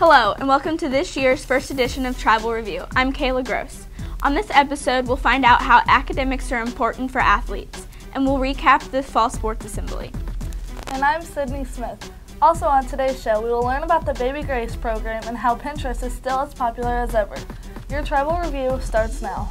Hello, and welcome to this year's first edition of Tribal Review. I'm Kayla Gross. On this episode, we'll find out how academics are important for athletes, and we'll recap the Fall Sports Assembly. And I'm Sydney Smith. Also on today's show, we will learn about the Baby Grace program and how Pinterest is still as popular as ever. Your Tribal Review starts now.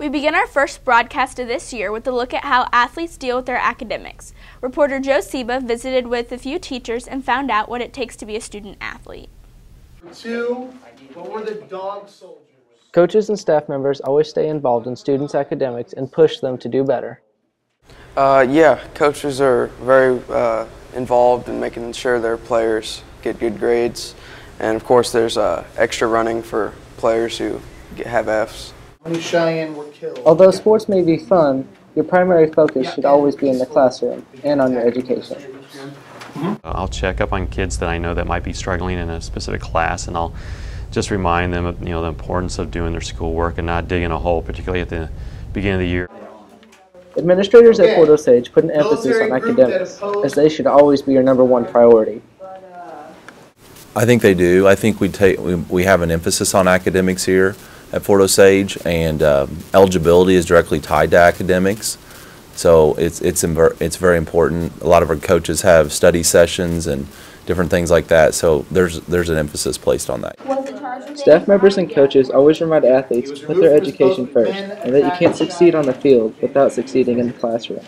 We begin our first broadcast of this year with a look at how athletes deal with their academics. Reporter Joe Seba visited with a few teachers and found out what it takes to be a student athlete. What were the dog soldiers? Coaches and staff members always stay involved in students' academics and push them to do better. Yeah, coaches are very involved in making sure their players get good grades. And of course there's extra running for players who have Fs. Cheyenne were killed. Although sports may be fun, your primary focus should always be in the classroom and on your education. I'll check up on kids that I know that might be struggling in a specific class, and I'll just remind them of the importance of doing their schoolwork and not digging a hole, particularly at the beginning of the year. Administrators at Fort Osage put an emphasis on academics, as they should always be your #1 priority. I think they do. I think we have an emphasis on academics here at Fort Osage, and eligibility is directly tied to academics. So it's very important. A lot of our coaches have study sessions and different things like that. So there's an emphasis placed on that. Staff members and coaches always remind athletes to put their education first, and that you can't succeed on the field without succeeding in the classroom.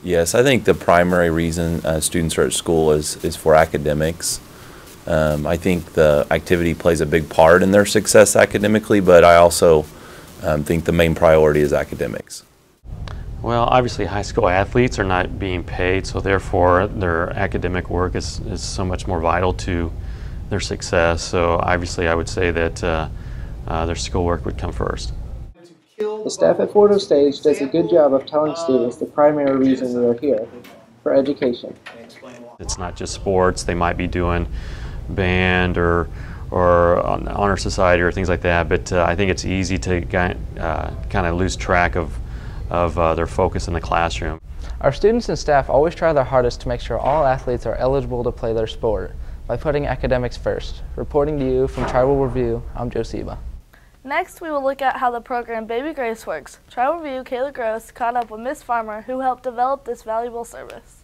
Yes, I think the primary reason students are at school is for academics. I think the activity plays a big part in their success academically, but I also think the main priority is academics. Well, obviously high school athletes are not being paid, so therefore their academic work is so much more vital to their success. So obviously I would say that their schoolwork would come first. The staff at Fort Osage does a good job of telling students the primary reason we are here, for education. It's not just sports. They might be doing band or honor society or things like that, but I think it's easy to kind of lose track of their focus in the classroom. Our students and staff always try their hardest to make sure all athletes are eligible to play their sport by putting academics first. Reporting to you from Tribal Review, I'm Joe Seba. Next, we will look at how the program Baby Grace works. Tribal Review Kayla Gross caught up with Miss Farmer, who helped develop this valuable service.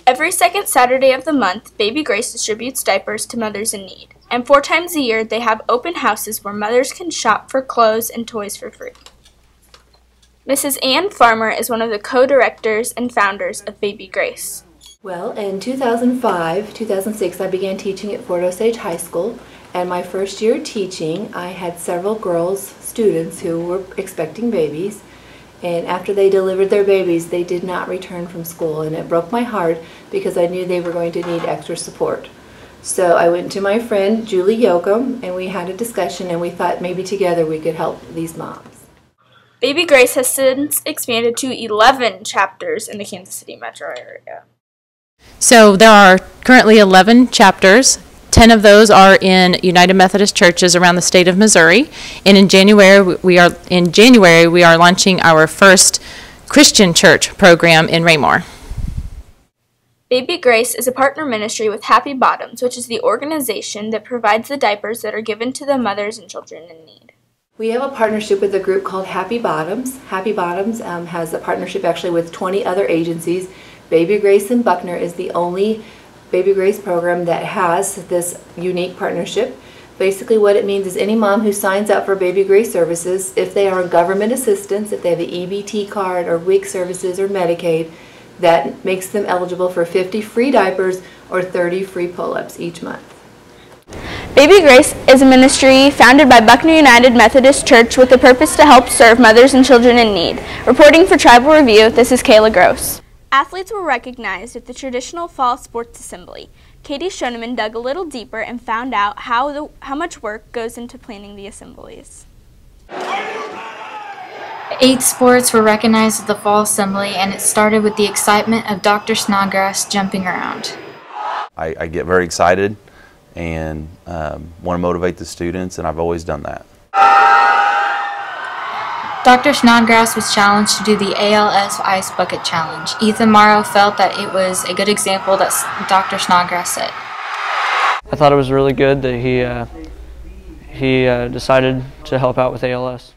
Every second Saturday of the month, Baby Grace distributes diapers to mothers in need. And 4 times a year, they have open houses where mothers can shop for clothes and toys for free. Mrs. Ann Farmer is one of the co-directors and founders of Baby Grace. Well, in 2005-2006, I began teaching at Fort Osage High School. And my first year teaching, I had several girls, students, who were expecting babies. And after they delivered their babies, they did not return from school, and it broke my heart because I knew they were going to need extra support. So I went to my friend Julie Yoakum, and we had a discussion, and we thought maybe together we could help these moms. Baby Grace has since expanded to 11 chapters in the Kansas City metro area. So there are currently 11 chapters. 10 of those are in United Methodist churches around the state of Missouri, and in January we are launching our first Christian church program in Raymore. Baby Grace is a partner ministry with Happy Bottoms, which is the organization that provides the diapers that are given to the mothers and children in need. We have a partnership with a group called Happy Bottoms. Happy Bottoms has a partnership actually with 20 other agencies. Baby Grace in Buckner is the only Baby Grace program that has this unique partnership. Basically what it means is any mom who signs up for Baby Grace services, if they are on government assistance, if they have the EBT card or WIC services or Medicaid, that makes them eligible for 50 free diapers or 30 free pull-ups each month. Baby Grace is a ministry founded by Buckner United Methodist Church with the purpose to help serve mothers and children in need. Reporting for Tribal Review, this is Kayla Gross. Athletes were recognized at the traditional Fall Sports Assembly. Katie Schoeneman dug a little deeper and found out how much work goes into planning the assemblies. 8 sports were recognized at the Fall Assembly, and it started with the excitement of Dr. Snodgrass jumping around. I get very excited and want to motivate the students, and I've always done that. Dr. Snodgrass was challenged to do the ALS Ice Bucket Challenge. Ethan Morrow felt that it was a good example that Dr. Snodgrass set. I thought it was really good that he decided to help out with ALS.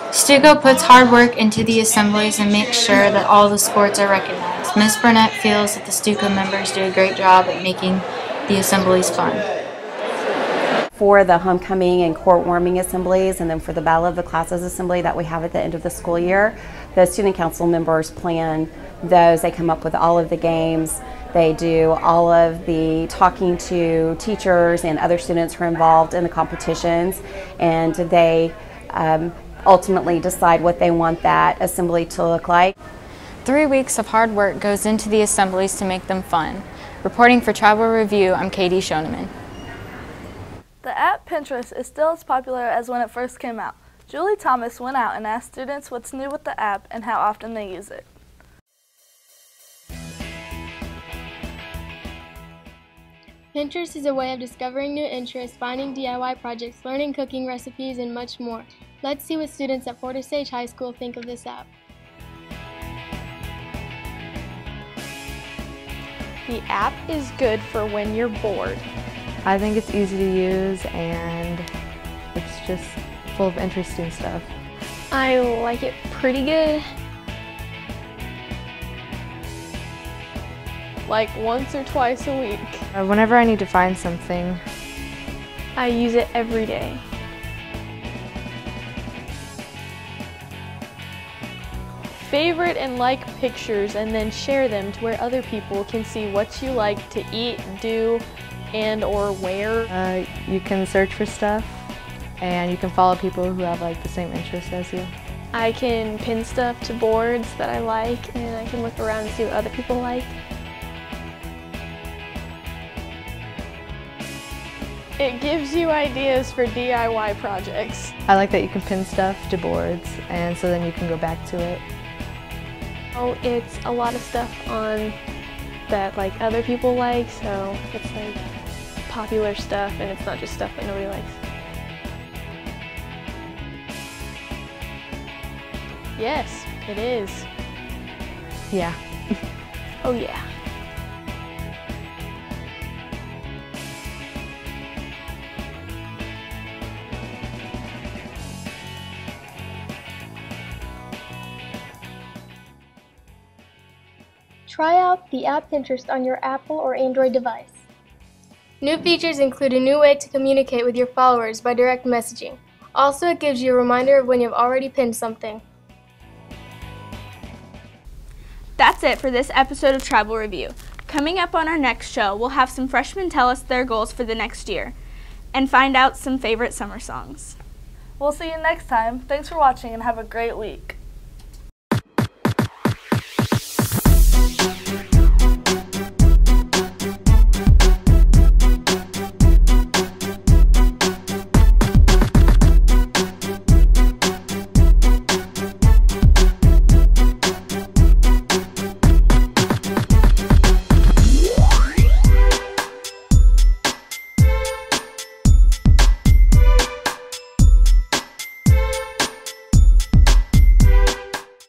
Stuco puts hard work into the assemblies and makes sure that all the sports are recognized. Ms. Burnett feels that the Stuco members do a great job at making the assemblies fun. For the homecoming and court warming assemblies, and then for the Battle of the Classes assembly that we have at the end of the school year, the student council members plan those. They come up with all of the games. They do all of the talking to teachers and other students who are involved in the competitions, and they ultimately decide what they want that assembly to look like. 3 weeks of hard work goes into the assemblies to make them fun. Reporting for Tribal Review, I'm Katie Schoeneman. The app Pinterest is still as popular as when it first came out. Julie Thomas went out and asked students what's new with the app and how often they use it. Pinterest is a way of discovering new interests, finding DIY projects, learning cooking recipes, and much more. Let's see what students at Fort Osage High School think of this app. The app is good for when you're bored. I think it's easy to use and it's just full of interesting stuff. I like it pretty good. Like once or twice a week. Whenever I need to find something, I use it every day. Favorite and like pictures and then share them to where other people can see what you like to eat, do, and or wear. You can search for stuff and you can follow people who have like the same interests as you. I can pin stuff to boards that I like and I can look around and see what other people like. It gives you ideas for DIY projects. I like that you can pin stuff to boards and so then you can go back to it. Oh, it's a lot of stuff on that like other people like, so it's like popular stuff and it's not just stuff that nobody likes. Yes, it is. Yeah. Oh yeah. Try out the app Pinterest on your Apple or Android device. New features include a new way to communicate with your followers by direct messaging. Also, it gives you a reminder of when you've already pinned something. That's it for this episode of Tribal Review. Coming up on our next show, we'll have some freshmen tell us their goals for the next year and find out some favorite summer songs. We'll see you next time. Thanks for watching and have a great week.